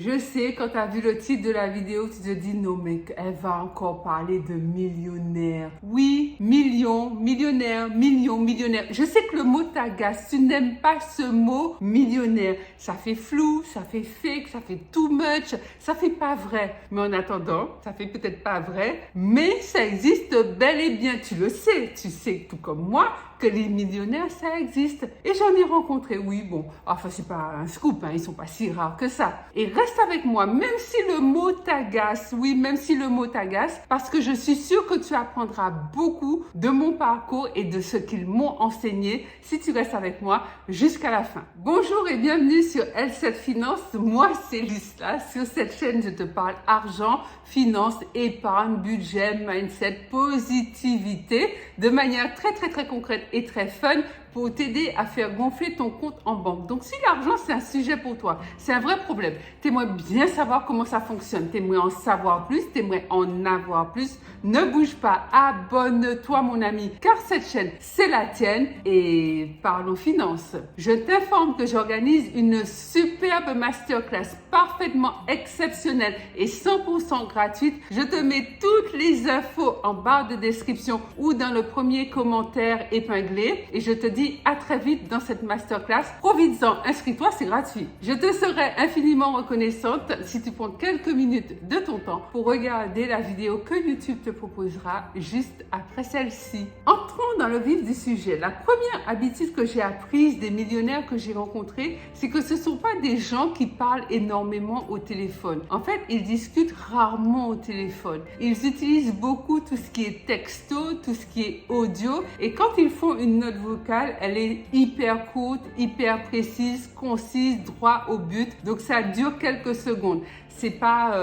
Je sais, quand tu as vu le titre de la vidéo, tu te dis non mais elle va encore parler de millionnaire. Oui, millions, millionnaire, millions, millionnaire. Je sais que le mot t'agace, tu n'aimes pas ce mot millionnaire. Ça fait flou, ça fait fake, ça fait too much, ça fait pas vrai. Mais en attendant, ça fait peut-être pas vrai, mais ça existe bel et bien. Tu le sais, tu sais tout comme moi que les millionnaires, ça existe. Et j'en ai rencontré, oui, bon, enfin c'est pas un scoop, hein, ils sont pas si rares que ça. Et reste avec moi, même si le mot t'agace, oui, même si le mot t'agace, parce que je suis sûre que tu apprendras beaucoup de mon parcours et de ce qu'ils m'ont enseigné si tu restes avec moi jusqu'à la fin. Bonjour et bienvenue sur L7 Finance, moi c'est Lisla. Sur cette chaîne, je te parle argent, finance, épargne, budget, mindset, positivité, de manière très concrète et très fun pour t'aider à faire gonfler ton compte en banque. Donc si l'argent c'est un sujet pour toi, c'est un vrai problème, t'aimerais bien savoir comment ça fonctionne, t'aimerais en savoir plus, t'aimerais en avoir plus, ne bouge pas, abonne-toi mon ami, car cette chaîne c'est la tienne et parlons finances. Je t'informe que j'organise une superbe masterclass parfaitement exceptionnelle et 100% gratuite. Je te mets toutes les infos en barre de description ou dans le premier commentaire épinglé et je te dis à très vite dans cette masterclass. Profites-en, inscris-toi, c'est gratuit. Je te serai infiniment reconnaissante si tu prends quelques minutes de ton temps pour regarder la vidéo que YouTube te proposera juste après celle-ci. Entrons dans le vif du sujet. La première habitude que j'ai apprise des millionnaires que j'ai rencontrés, c'est que ce ne sont pas des gens qui parlent énormément au téléphone. En fait, ils discutent rarement au téléphone. Ils utilisent beaucoup tout ce qui est texto, tout ce qui est audio et quand ils font une note vocale, elle est hyper courte, hyper précise, concise, droit au but. Donc ça dure quelques secondes. C'est pas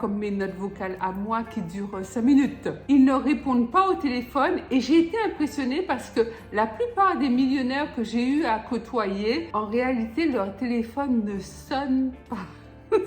comme mes notes vocales à moi qui durent 5 minutes. Ils ne répondent pas au téléphone et j'ai été impressionnée parce que la plupart des millionnaires que j'ai eu à côtoyer, en réalité, leur téléphone ne sonne pas.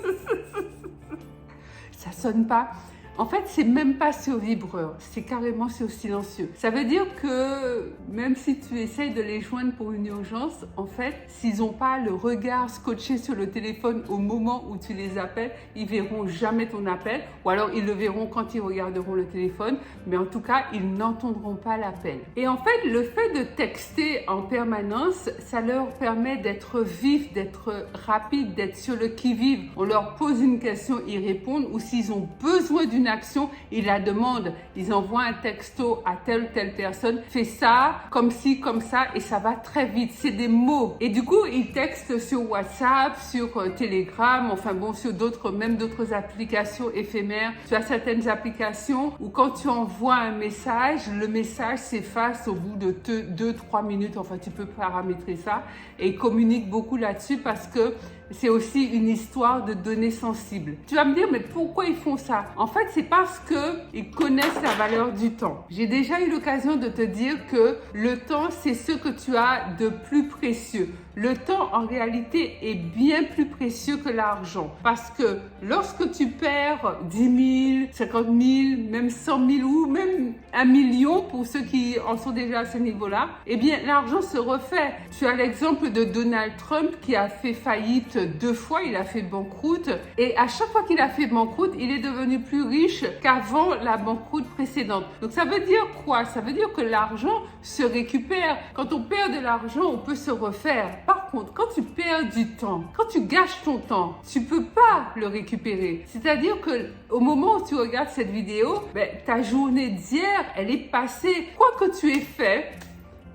Ça sonne pas. En fait, c'est même pas sur vibreur, c'est carrément sur silencieux. Ça veut dire que même si tu essayes de les joindre pour une urgence, en fait, s'ils n'ont pas le regard scotché sur le téléphone au moment où tu les appelles, ils verront jamais ton appel ou alors ils le verront quand ils regarderont le téléphone, mais en tout cas, ils n'entendront pas l'appel. Et en fait, le fait de texter en permanence, ça leur permet d'être vifs, d'être rapides, d'être sur le qui-vive. On leur pose une question, ils répondent ou s'ils ont besoin d'une action, ils la demandent, ils envoient un texto à telle ou telle personne, fais ça, comme ci, comme ça, et ça va très vite, c'est des mots. Et du coup, ils textent sur WhatsApp, sur Telegram, enfin bon, sur même d'autres applications éphémères. Tu as certaines applications où quand tu envoies un message, le message s'efface au bout de 2-3 minutes, enfin tu peux paramétrer ça, et ils communiquent beaucoup là-dessus parce que c'est aussi une histoire de données sensibles. Tu vas me dire, mais pourquoi ils font ça? En fait, c'est parce qu'ils connaissent la valeur du temps. J'ai déjà eu l'occasion de te dire que le temps, c'est ce que tu as de plus précieux. Le temps, en réalité, est bien plus précieux que l'argent. Parce que lorsque tu perds 10 000, 50 000, même 100 000 ou même 1 million pour ceux qui en sont déjà à ce niveau-là, eh bien, l'argent se refait. Tu as l'exemple de Donald Trump qui a fait faillite 2 fois, il a fait banqueroute. Et à chaque fois qu'il a fait banqueroute, il est devenu plus riche qu'avant la banqueroute précédente. Donc, ça veut dire quoi? Ça veut dire que l'argent se récupère. Quand on perd de l'argent, on peut se refaire. Par contre, quand tu perds du temps, quand tu gâches ton temps, tu peux pas le récupérer. C'est-à-dire que au moment où tu regardes cette vidéo, ta journée d'hier, elle est passée. Quoi que tu aies fait,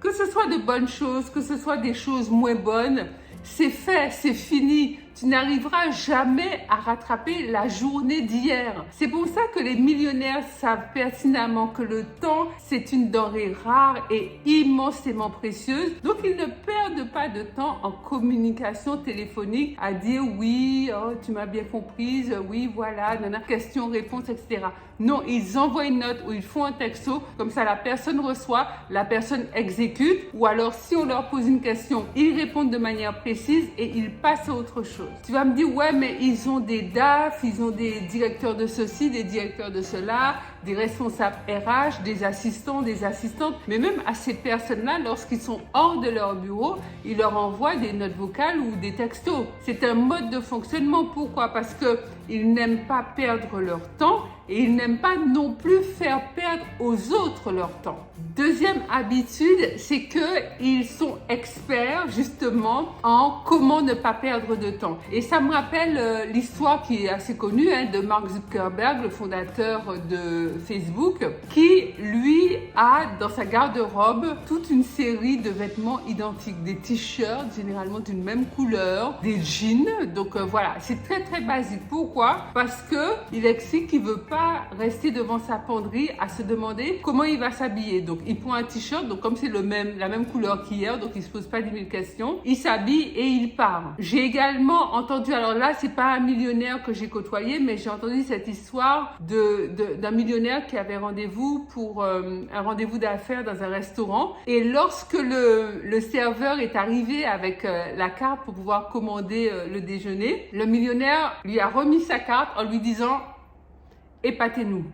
que ce soit de bonnes choses, que ce soit des choses moins bonnes, c'est fait, c'est fini. Tu n'arriveras jamais à rattraper la journée d'hier. C'est pour ça que les millionnaires savent pertinemment que le temps, c'est une denrée rare et immensément précieuse. Donc, ils ne perdent pas de temps en communication téléphonique à dire oui, oh, tu m'as bien comprise, oui, voilà, question, réponse, etc. Non, ils envoient une note ou ils font un texto, comme ça la personne reçoit, la personne exécute, ou alors si on leur pose une question, ils répondent de manière précise et ils passent à autre chose. Tu vas me dire, ouais, mais ils ont des DAF, ils ont des directeurs de ceci, des directeurs de cela, des responsables RH, des assistants, des assistantes, mais même à ces personnes-là, lorsqu'ils sont hors de leur bureau, ils leur envoient des notes vocales ou des textos. C'est un mode de fonctionnement. Pourquoi? Parce qu'ils n'aiment pas perdre leur temps et ils n'aiment pas non plus faire perdre aux autres leur temps. Deuxième habitude, c'est qu'ils sont experts justement en comment ne pas perdre de temps. Et ça me rappelle l'histoire qui est assez connue de Mark Zuckerberg, le fondateur de Facebook, qui lui a dans sa garde-robe toute une série de vêtements identiques, des t-shirts généralement d'une même couleur, des jeans. Donc voilà, c'est très très basique. Pourquoi? Parce que il explique qu'il veut pas rester devant sa penderie à se demander comment il va s'habiller. Donc il prend un t-shirt, donc comme c'est la même couleur qu'hier, donc il se pose pas 10 000 questions, il s'habille et il part. J'ai également entendu, alors là c'est pas un millionnaire que j'ai côtoyé, mais j'ai entendu cette histoire d'un millionnaire qui avait rendez-vous pour un rendez-vous d'affaires dans un restaurant, et lorsque le serveur est arrivé avec la carte pour pouvoir commander le déjeuner, le millionnaire lui a remis sa carte en lui disant « épatez-nous ».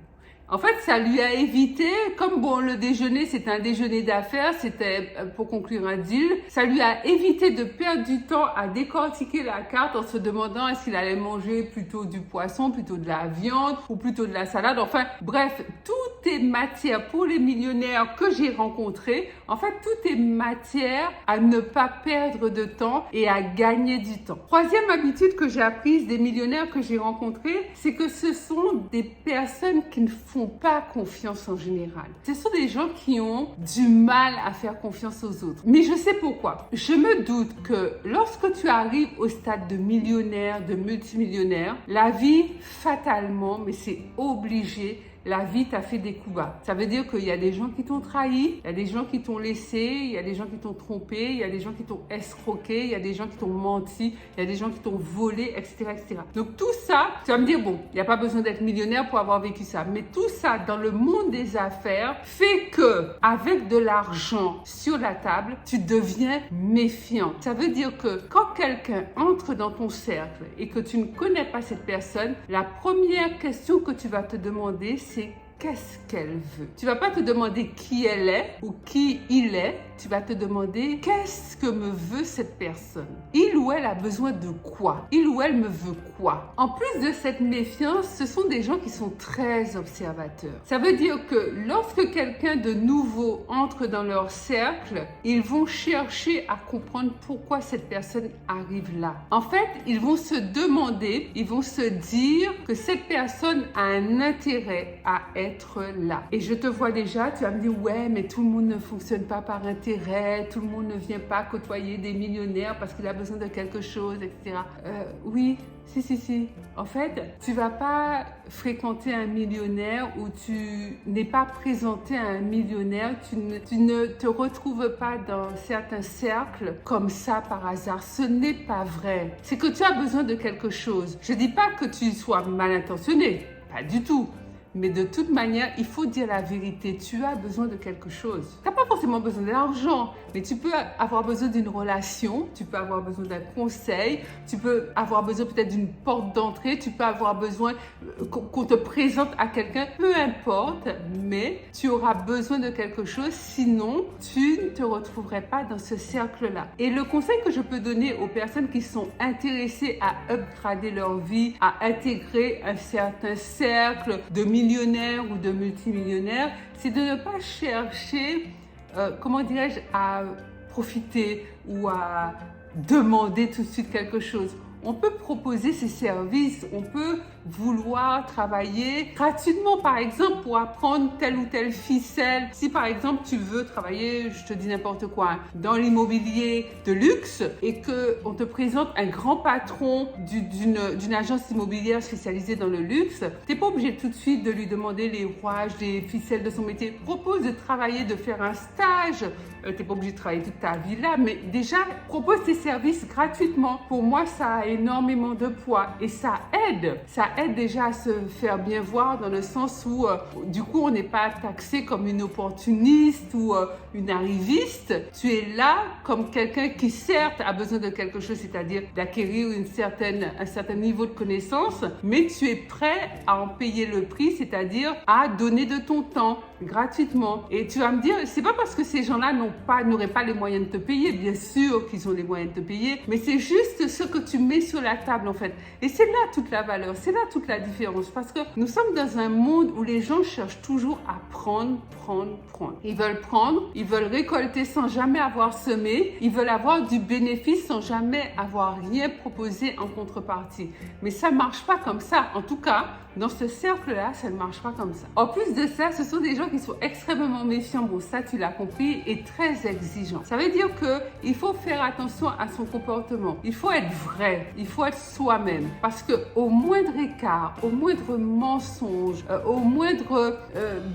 En fait, ça lui a évité, comme bon, le déjeuner, c'était un déjeuner d'affaires, c'était pour conclure un deal, ça lui a évité de perdre du temps à décortiquer la carte en se demandant est-ce qu'il allait manger plutôt du poisson, plutôt de la viande ou plutôt de la salade. Enfin, bref, tout est matière pour les millionnaires que j'ai rencontrés. En fait, tout est matière à ne pas perdre de temps et à gagner du temps. Troisième habitude que j'ai apprise des millionnaires que j'ai rencontrés, c'est que ce sont des personnes qui ne font pas confiance en général. Ce sont des gens qui ont du mal à faire confiance aux autres. Mais je sais pourquoi. Je me doute que lorsque tu arrives au stade de millionnaire, de multimillionnaire, la vie, fatalement, mais c'est obligé, la vie t'a fait des coups bas. Ça veut dire qu'il y a des gens qui t'ont trahi, il y a des gens qui t'ont laissé, il y a des gens qui t'ont trompé, il y a des gens qui t'ont escroqué, il y a des gens qui t'ont menti, il y a des gens qui t'ont volé, etc., etc. Donc tout ça, tu vas me dire, bon, il n'y a pas besoin d'être millionnaire pour avoir vécu ça. Mais tout ça, dans le monde des affaires, fait que avec de l'argent sur la table, tu deviens méfiant. Ça veut dire que quand quelqu'un entre dans ton cercle et que tu ne connais pas cette personne, la première question que tu vas te demander, c'est qu'est-ce qu'elle veut. Tu vas pas te demander qui elle est ou qui il est, tu vas te demander qu'est-ce que me veut cette personne. Il ou elle a besoin de quoi? Il ou elle me veut quoi? En plus de cette méfiance, ce sont des gens qui sont très observateurs. Ça veut dire que lorsque quelqu'un de nouveau entre dans leur cercle, ils vont chercher à comprendre pourquoi cette personne arrive là. En fait, ils vont se demander, ils vont se dire que cette personne a un intérêt à être là. Et je te vois déjà, tu vas me dire, ouais, mais tout le monde ne fonctionne pas par intérêt, tout le monde ne vient pas côtoyer des millionnaires parce qu'il a besoin de quelque chose, etc. Oui, si. En fait, tu vas pas fréquenter un millionnaire ou tu n'es pas présenté à un millionnaire, tu ne te retrouves pas dans certains cercles comme ça par hasard. Ce n'est pas vrai. C'est que tu as besoin de quelque chose. Je dis pas que tu sois mal intentionné, pas du tout. Mais de toute manière, il faut dire la vérité. Tu as besoin de quelque chose. Tu n'as pas forcément besoin d'argent, mais tu peux avoir besoin d'une relation, tu peux avoir besoin d'un conseil, tu peux avoir besoin peut-être d'une porte d'entrée, tu peux avoir besoin qu'on te présente à quelqu'un, peu importe, mais tu auras besoin de quelque chose, sinon tu ne te retrouverais pas dans ce cercle-là. Et le conseil que je peux donner aux personnes qui sont intéressées à upgrader leur vie, à intégrer un certain cercle de millionnaires ou de multimillionnaires, c'est de ne pas chercher, à profiter ou à demander tout de suite quelque chose. On peut proposer ses services, on peut vouloir travailler gratuitement, par exemple, pour apprendre telle ou telle ficelle. Si par exemple tu veux travailler, je te dis n'importe quoi, dans l'immobilier de luxe et qu'on te présente un grand patron d'une agence immobilière spécialisée dans le luxe, tu n'es pas obligé tout de suite de lui demander les rouages, les ficelles de son métier. Propose de travailler, de faire un stage t'es pas obligé de travailler toute ta vie là, mais déjà, propose tes services gratuitement. Pour moi, ça a énormément de poids et ça aide. Ça aide déjà à se faire bien voir dans le sens où, du coup, on n'est pas taxé comme une opportuniste ou une arriviste. Tu es là comme quelqu'un qui, certes, a besoin de quelque chose, c'est-à-dire d'acquérir un certain niveau de connaissance, mais tu es prêt à en payer le prix, c'est-à-dire à donner de ton temps gratuitement. Et tu vas me dire, c'est pas parce que ces gens-là n'auraient pas les moyens de te payer, bien sûr qu'ils ont les moyens de te payer, mais c'est juste ce que tu mets sur la table en fait. Et c'est là toute la valeur, c'est là toute la différence, parce que nous sommes dans un monde où les gens cherchent toujours à prendre. Ils veulent prendre, ils veulent récolter sans jamais avoir semé, ils veulent avoir du bénéfice sans jamais avoir rien proposé en contrepartie. Mais ça marche pas comme ça. En tout cas, dans ce cercle-là, ça ne marche pas comme ça. En plus de ça, ce sont des gens qui sont extrêmement méfiants. Bon, ça, tu l'as compris, et très exigeants. Ça veut dire qu'il faut faire attention à son comportement. Il faut être vrai. Il faut être soi-même. Parce que au moindre écart, au moindre mensonge, au moindre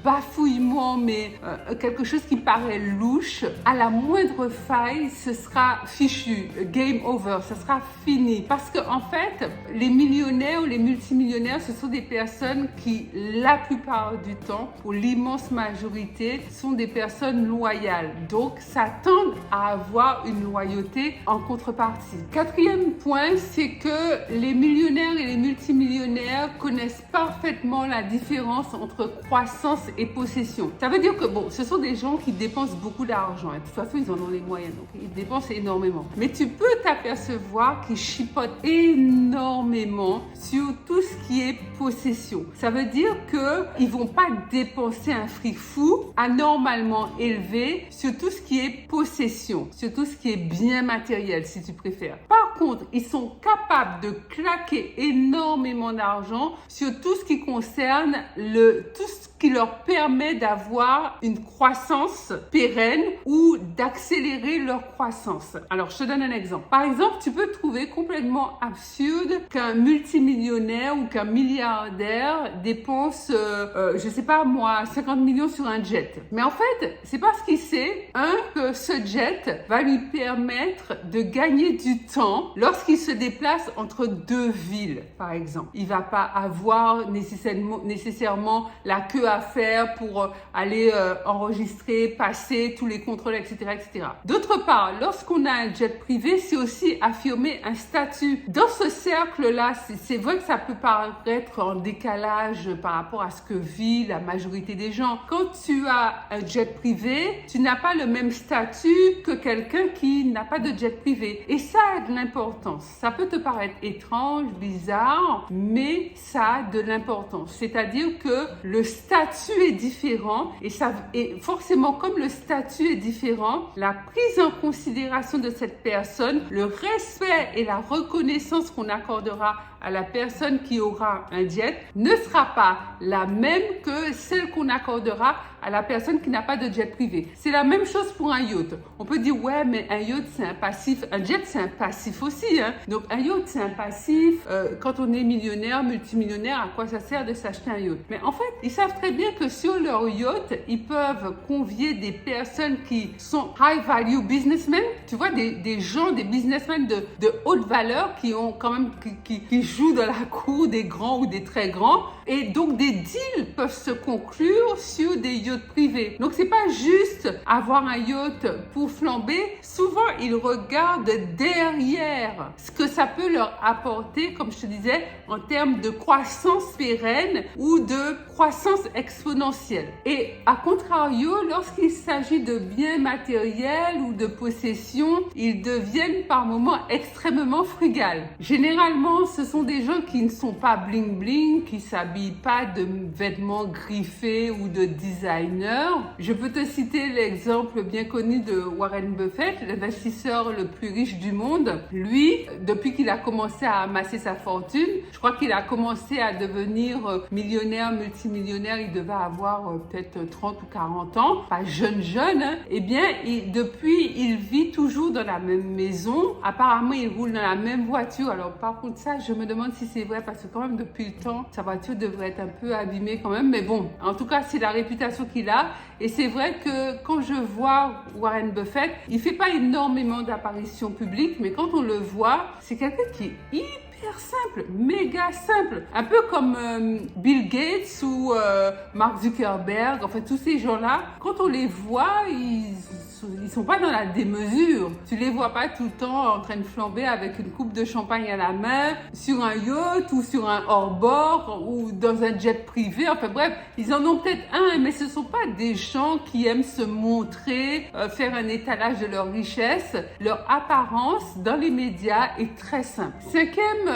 bafouillement, mais quelque chose qui paraît louche, à la moindre faille, ce sera fichu. Game over. Ça sera fini. Parce que, en fait, les millionnaires ou les multimillionnaires, ce sont des personnes qui, la plupart du temps, pour l'immense majorité, sont des personnes loyales. Donc, s'attendent à avoir une loyauté en contrepartie. Quatrième point, c'est que les millionnaires et les multimillionnaires connaissent parfaitement la différence entre croissance et possession. Ça veut dire que, bon, ce sont des gens qui dépensent beaucoup d'argent. De toute façon, ils en ont les moyens, donc ils dépensent énormément. Mais tu peux t'apercevoir qu'ils chipotent énormément sur tout ce qui est possession. Ça veut dire qu'ils vont pas dépenser un fric fou anormalement élevé sur tout ce qui est possession, sur tout ce qui est bien matériel, si tu préfères. Par contre, ils sont capables de claquer énormément d'argent sur tout ce qui concerne tout ce qui leur permet d'avoir une croissance pérenne ou d'accélérer leur croissance. Alors, je te donne un exemple. Par exemple, tu peux trouver complètement absurde qu'un multimillionnaire ou qu'un milliardaire dépense, je sais pas moi, 50 millions sur un jet. Mais en fait, c'est parce qu'il sait, que ce jet va lui permettre de gagner du temps lorsqu'il se déplace entre deux villes, par exemple. Il va pas avoir nécessairement la queue à faire pour aller enregistrer, passer tous les contrôles, etc., etc. D'autre part, lorsqu'on a un jet privé, c'est aussi affirmer un statut. Dans ce cercle-là, c'est vrai que ça peut paraître en décalage par rapport à ce que vit la majorité des gens. Quand tu as un jet privé, tu n'as pas le même statut que quelqu'un qui n'a pas de jet privé. Et ça a de l'importance. Ça peut te paraître étrange, bizarre, mais ça a de l'importance. C'est-à-dire que le statut est différent et forcément, comme le statut est différent, la prise en considération de cette personne, le respect et la reconnaissance qu'on accordera à la personne qui aura un jet ne sera pas la même que celle qu'on accordera à la personne qui n'a pas de jet privé. C'est la même chose pour un yacht. On peut dire, ouais, mais un yacht, c'est un passif. Un jet, c'est un passif aussi. Hein? Donc, un yacht, c'est un passif. Quand on est millionnaire, multimillionnaire, à quoi ça sert de s'acheter un yacht? Mais en fait, ils savent très bien que sur leur yacht, ils peuvent convier des personnes qui sont high value businessmen. Tu vois, des gens, des businessmen de haute valeur qui ont quand même, qui jouent dans la cour des grands ou des très grands. Et donc, des deals peuvent se conclure sur des yachts privés. Donc, c'est pas juste avoir un yacht pour flamber. Souvent, ils regardent derrière ce que ça peut leur apporter, comme je te disais, en termes de croissance pérenne ou de croissance exponentielle. Et à contrario, lorsqu'il s'agit de biens matériels ou de possessions, ils deviennent par moments extrêmement frugales. Généralement, ce sont des gens qui ne sont pas bling bling, qui s'habillent pas de vêtements griffés ou de designer. Je peux te citer l'exemple bien connu de Warren Buffett, l'investisseur le plus riche du monde. Lui, depuis qu'il a commencé à amasser sa fortune, je crois qu'il a commencé à devenir millionnaire, multimillionnaire, il devait avoir peut-être 30 ou 40 ans, pas jeune, hein. Eh bien, depuis, il vit toujours dans la même maison. Apparemment, il roule dans la même voiture. Alors, par contre, ça, je me me demande si c'est vrai parce que quand même depuis le temps, sa voiture devrait être un peu abîmée quand même. Mais bon, en tout cas, c'est la réputation qu'il a. Et c'est vrai que quand je vois Warren Buffett, il fait pas énormément d'apparitions publiques, mais quand on le voit, c'est quelqu'un qui est hyper simple, méga simple. Un peu comme Bill Gates ou Mark Zuckerberg, en fait, tous ces gens-là, quand on les voit, ils sont pas dans la démesure. Tu les vois pas tout le temps en train de flamber avec une coupe de champagne à la main, sur un yacht ou sur un hors-bord ou dans un jet privé. Enfin bref, ils en ont peut-être un, mais ce sont pas des gens qui aiment se montrer, faire un étalage de leur richesse. Leur apparence dans les médias est très simple. Cinquième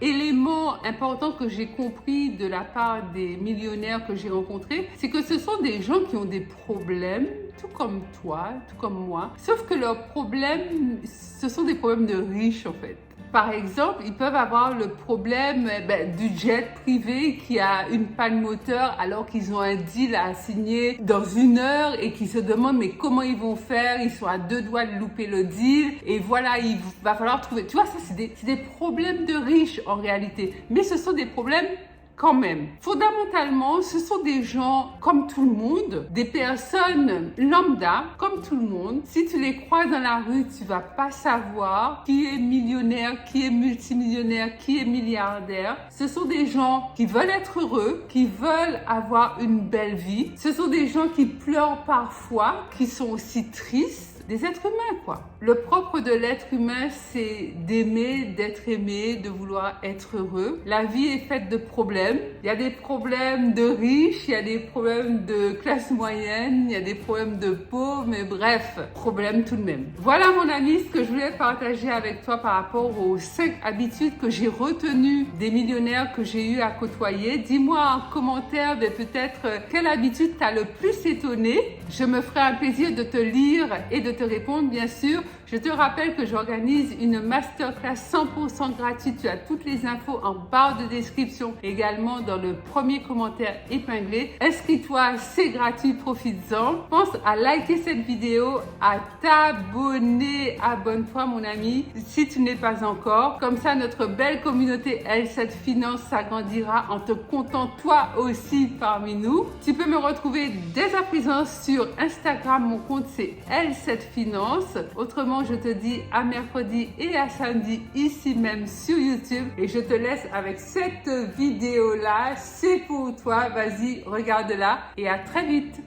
élément important que j'ai compris de la part des millionnaires que j'ai rencontrés, c'est que ce sont des gens qui ont des problèmes, tout comme toi, tout comme moi. Sauf que leurs problèmes, ce sont des problèmes de riches en fait. Par exemple, ils peuvent avoir le problème du jet privé qui a une panne moteur alors qu'ils ont un deal à signer dans 1 heure et qui se demandent mais comment ils vont faire, ils sont à 2 doigts de louper le deal et voilà, il va falloir trouver. Tu vois, ça c'est des problèmes de riches en réalité, mais ce sont des problèmes quand même. Fondamentalement, ce sont des gens comme tout le monde, des personnes lambda comme tout le monde. Si tu les croises dans la rue, tu vas pas savoir qui est millionnaire, qui est multimillionnaire, qui est milliardaire. Ce sont des gens qui veulent être heureux, qui veulent avoir une belle vie. Ce sont des gens qui pleurent parfois, qui sont aussi tristes. Des êtres humains, quoi. Le propre de l'être humain, c'est d'aimer, d'être aimé, de vouloir être heureux. La vie est faite de problèmes. Il y a des problèmes de riches, il y a des problèmes de classe moyenne, il y a des problèmes de pauvres, mais bref, problèmes tout de même. Voilà, mon ami, ce que je voulais partager avec toi par rapport aux 5 habitudes que j'ai retenues des millionnaires que j'ai eu à côtoyer. Dis-moi en commentaire peut-être quelle habitude t'a le plus étonné. Je me ferai un plaisir de te lire et de te répondre, bien sûr. Je te rappelle que j'organise une masterclass 100% gratuite. Tu as toutes les infos en barre de description, également dans le premier commentaire épinglé. Inscris-toi, c'est gratuit, profites-en. Pense à liker cette vidéo, à t'abonner. Abonne-toi, mon ami, si tu n'es pas encore. Comme ça, notre belle communauté L7 Finance s'agrandira en te comptant toi aussi parmi nous. Tu peux me retrouver dès à présent sur Instagram. Mon compte, c'est L7 Finance. Autrement, je te dis à mercredi et à samedi ici même sur YouTube et je te laisse avec cette vidéo là, c'est pour toi, vas-y, regarde-la et à très vite.